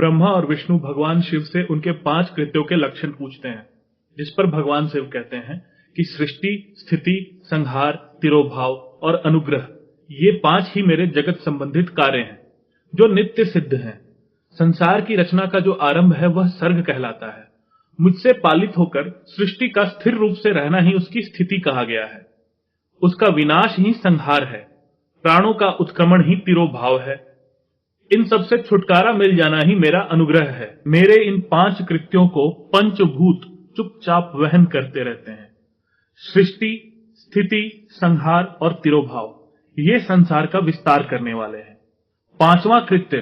ब्रह्मा और विष्णु भगवान शिव से उनके 5 कृत्यों के लक्षण पूछते हैं, जिस पर भगवान शिव कहते हैं कि सृष्टि, स्थिति, संहार, तिरोभाव और अनुग्रह ये 5 ही मेरे जगत संबंधित कार्य हैं जो नित्य सिद्ध हैं। संसार की रचना का जो आरंभ है वह सर्ग कहलाता है। मुझसे पालित होकर सृष्टि का स्थिर रूप से रहना ही उसकी स्थिति कहा गया है। उसका विनाश ही संहार है। प्राणों का उत्क्रमण ही तिरोभाव है। इन सब से छुटकारा मिल जाना ही मेरा अनुग्रह है। मेरे इन 5 कृत्यों को पंचभूत चुपचाप वहन करते रहते हैं। सृष्टि, स्थिति, संहार और तिरोभाव ये संसार का विस्तार करने वाले हैं। 5वां कृत्य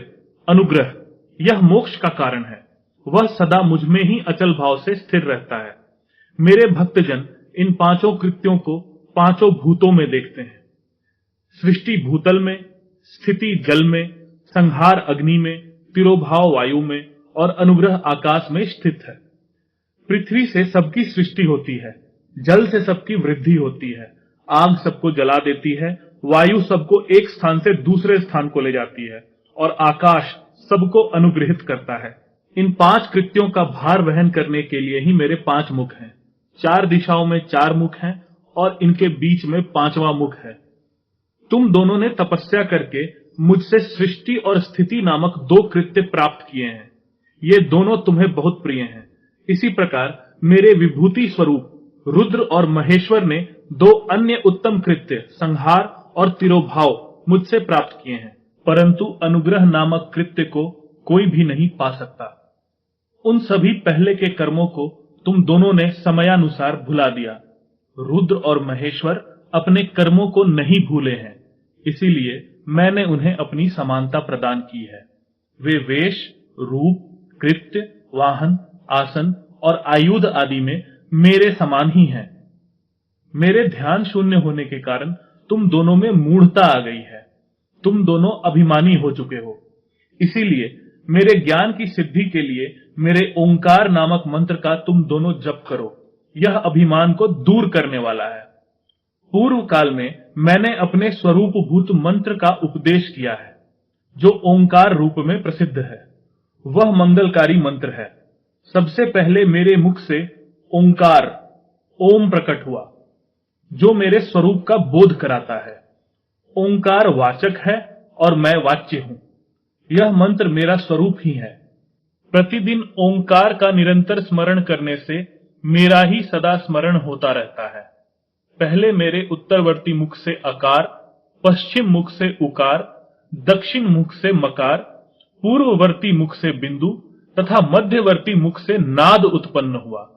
अनुग्रह, यह मोक्ष का कारण है। वह सदा मुझ में ही अचल भाव से स्थिर रहता है। मेरे भक्तजन इन 5 कृत्यों को 5 भूतों में देखते हैं। सृष्टि भूतल में, स्थिति जल में, संहार अग्नि में, तिरोभाव वायु में और अनुग्रह आकाश में स्थित है। पृथ्वी से सबकी सृष्टि होती है, जल से सबकी वृद्धि होती है, आग सबको जला देती है, वायु सबको एक स्थान से दूसरे स्थान को ले जाती है और आकाश सबको अनुग्रहित करता है। इन 5 कृत्यों का भार वहन करने के लिए ही मेरे 5 मुख हैं। 4 दिशाओं में 4 मुख हैं और इनके बीच में 5वां मुख है। तुम दोनों ने तपस्या करके मुझसे सृष्टि और स्थिति नामक 2 कृत्य प्राप्त किए हैं। ये दोनों तुम्हें बहुत प्रिय हैं। इसी प्रकार मेरे विभूति स्वरूप रुद्र और महेश्वर ने 2 अन्य उत्तम कृत्य संहार और तिरोभाव मुझसे प्राप्त किए हैं, परंतु अनुग्रह नामक कृत्य को कोई भी नहीं पा सकता। उन सभी पहले के कर्मों को तुम दोनों ने समयानुसार भुला दिया। रुद्र और महेश्वर अपने कर्मों को नहीं भूले हैं, इसीलिए मैंने उन्हें अपनी समानता प्रदान की है। वे वेश, रूप, कृत्य, वाहन, आसन और आयुध आदि में मेरे समान ही हैं। मेरे ध्यान शून्य होने के कारण तुम दोनों में मूढ़ता आ गई है। तुम दोनों अभिमानी हो चुके हो। इसीलिए मेरे ज्ञान की सिद्धि के लिए मेरे ओंकार नामक मंत्र का तुम दोनों जप करो। यह अभिमान को दूर करने वाला है। पूर्व काल में मैंने अपने स्वरूपभूत मंत्र का उपदेश किया है, जो ओंकार रूप में प्रसिद्ध है। वह मंगलकारी मंत्र है। सबसे पहले मेरे मुख से ओंकार, ओम प्रकट हुआ, जो मेरे स्वरूप का बोध कराता है। ओंकार वाचक है और मैं वाच्य हूं। यह मंत्र मेरा स्वरूप ही है। प्रतिदिन ओंकार का निरंतर स्मरण करने से मेरा ही सदा स्मरण होता रहता है। पहले मेरे उत्तरवर्ती मुख से अकार, पश्चिम मुख से उकार, दक्षिण मुख से मकार, पूर्ववर्ती मुख से बिंदु तथा मध्यवर्ती मुख से नाद उत्पन्न हुआ।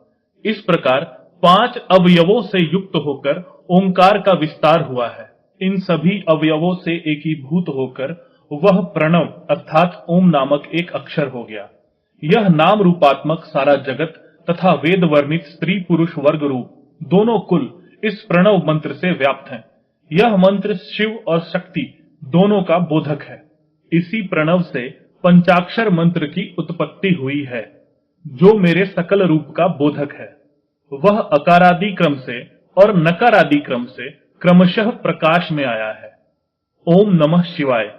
इस प्रकार 5 अवयवों से युक्त होकर ओंकार का विस्तार हुआ है। इन सभी अवयवों से एकीभूत होकर वह प्रणव अर्थात ओम नामक एक अक्षर हो गया। यह नाम रूपात्मक सारा जगत तथा वेद वर्णित स्त्री पुरुष वर्ग रूप दोनों कुल इस प्रणव मंत्र से व्याप्त हैं। यह मंत्र शिव और शक्ति दोनों का बोधक है। इसी प्रणव से पंचाक्षर मंत्र की उत्पत्ति हुई है, जो मेरे सकल रूप का बोधक है। वह अकारादि क्रम से और नकारादि क्रम से क्रमशः प्रकाश में आया है। ओम नमः शिवाय।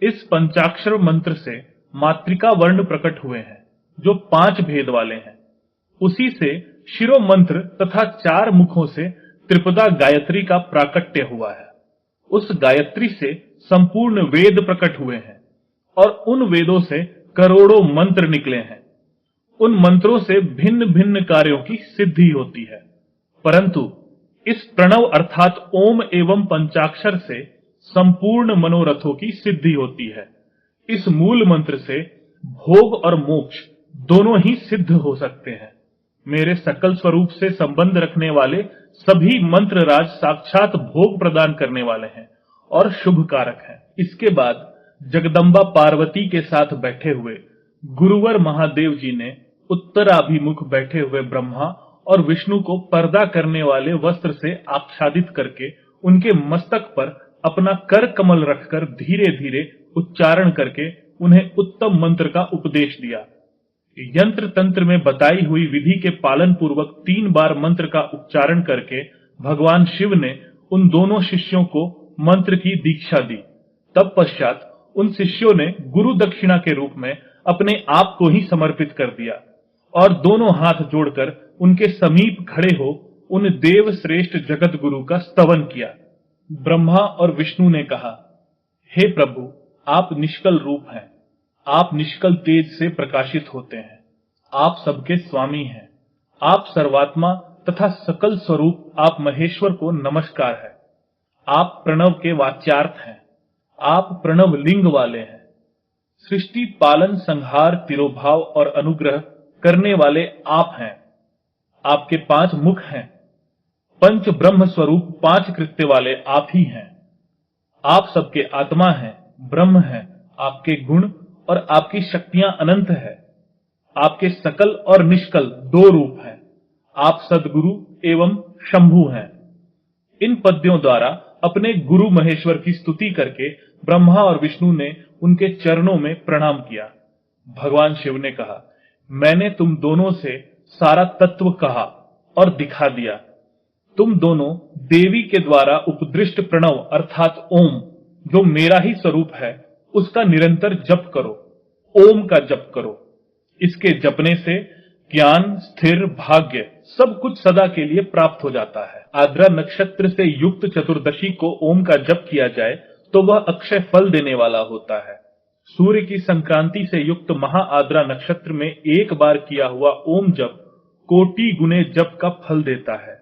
इस पंचाक्षर मंत्र से मातृका वर्ण प्रकट हुए हैं, जो 5 भेद वाले हैं। उसी से शिरो मंत्र तथा 4 मुखों से त्रिपदा गायत्री का प्राकट्य हुआ है। उस गायत्री से संपूर्ण वेद प्रकट हुए हैं और उन वेदों से करोड़ों मंत्र निकले हैं। उन मंत्रों से भिन्न भिन्न कार्यों की सिद्धि होती है, परंतु इस प्रणव अर्थात ओम एवं पंचाक्षर से संपूर्ण मनोरथों की सिद्धि होती है। इस मूल मंत्र से भोग और मोक्ष दोनों ही सिद्ध हो सकते हैं। मेरे सकल स्वरूप से संबंध रखने वाले सभी मंत्र राज साक्षात भोग प्रदान करने वाले हैं और शुभ कारक हैं। इसके बाद जगदम्बा पार्वती के साथ बैठे हुए गुरुवर महादेव जी ने उत्तराभिमुख बैठे हुए ब्रह्मा और विष्णु को पर्दा करने वाले वस्त्र से आच्छादित करके उनके मस्तक पर अपना कर कमल रखकर धीरे धीरे उच्चारण करके उन्हें उत्तम मंत्र का उपदेश दिया। यंत्र तंत्र में बताई हुई विधि के पालन पूर्वक 3 बार मंत्र का उच्चारण करके भगवान शिव ने उन दोनों शिष्यों को मंत्र की दीक्षा दी। तत्पश्चात उन शिष्यों ने गुरु दक्षिणा के रूप में अपने आप को ही समर्पित कर दिया और दोनों हाथ जोड़कर उनके समीप खड़े हो उन देव श्रेष्ठ जगत गुरु का स्तवन किया। ब्रह्मा और विष्णु ने कहा, हे प्रभु, आप निष्कल रूप हैं, आप निष्कल तेज से प्रकाशित होते हैं, आप सबके स्वामी हैं, आप सर्वात्मा तथा सकल स्वरूप, आप महेश्वर को नमस्कार है। आप प्रणव के वाच्यार्थ हैं, आप प्रणव लिंग वाले हैं। सृष्टि पालन संहार तिरोभाव और अनुग्रह करने वाले आप हैं। आपके 5 मुख हैं। पंच ब्रह्म स्वरूप 5 कृत्य वाले आप ही हैं। आप सबके आत्मा हैं, ब्रह्म हैं। आपके गुण और आपकी शक्तियां अनंत है। आपके सकल और निष्कल 2 रूप हैं। आप सद्गुरु एवं शंभु हैं। इन पद्यों द्वारा अपने गुरु महेश्वर की स्तुति करके ब्रह्मा और विष्णु ने उनके चरणों में प्रणाम किया। भगवान शिव ने कहा, मैंने तुम दोनों से सारा तत्व कहा और दिखा दिया। तुम दोनों देवी के द्वारा उपदृष्ट प्रणव अर्थात ओम, जो मेरा ही स्वरूप है, उसका निरंतर जप करो। ओम का जप करो। इसके जपने से ज्ञान, स्थिर, भाग्य सब कुछ सदा के लिए प्राप्त हो जाता है। आद्रा नक्षत्र से युक्त चतुर्दशी को ओम का जप किया जाए तो वह अक्षय फल देने वाला होता है। सूर्य की संक्रांति से युक्त महा आद्रा नक्षत्र में एक बार किया हुआ ओम जप कोटि गुने जप का फल देता है।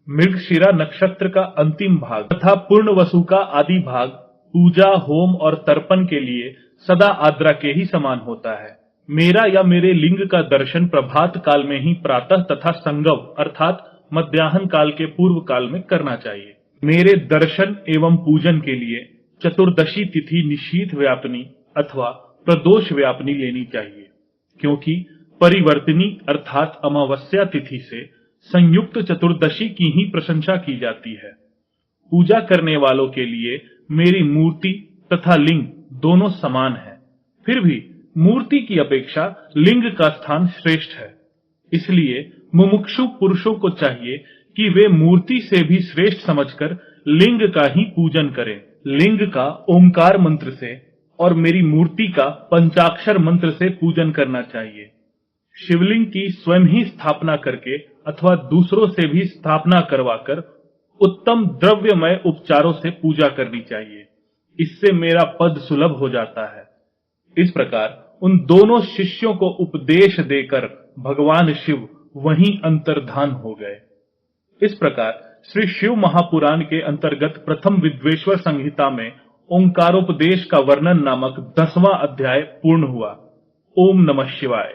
मृगशिरा नक्षत्र का अंतिम भाग तथा पूर्ण वसु का आदि भाग पूजा, होम और तर्पण के लिए सदा आद्रा के ही समान होता है। मेरा या मेरे लिंग का दर्शन प्रभात काल में ही प्रातः तथा संगव अर्थात मध्याह्न काल के पूर्व काल में करना चाहिए। मेरे दर्शन एवं पूजन के लिए चतुर्दशी तिथि निशीथ व्यापनी अथवा प्रदोष व्यापनी लेनी चाहिए, क्योंकि परिवर्तनी अर्थात अमावस्या तिथि से संयुक्त चतुर्दशी की ही प्रशंसा की जाती है। पूजा करने वालों के लिए मेरी मूर्ति तथा लिंग दोनों समान है। फिर भी मूर्ति की अपेक्षा लिंग का स्थान श्रेष्ठ है। इसलिए मुमुक्षु पुरुषों को चाहिए कि वे मूर्ति से भी श्रेष्ठ समझकर लिंग का ही पूजन करें। लिंग का ओंकार मंत्र से और मेरी मूर्ति का पंचाक्षर मंत्र से पूजन करना चाहिए। शिवलिंग की स्वयं ही स्थापना करके अथवा दूसरों से भी स्थापना करवाकर उत्तम द्रव्यमय उपचारों से पूजा करनी चाहिए। इससे मेरा पद सुलभ हो जाता है। इस प्रकार उन दोनों शिष्यों को उपदेश देकर भगवान शिव वहीं अंतर्धान हो गए। इस प्रकार श्री शिव महापुराण के अंतर्गत प्रथम विद्वेश्वर संहिता में ओंकारोपदेश का वर्णन नामक 10वां अध्याय पूर्ण हुआ। ओम नमः शिवाय।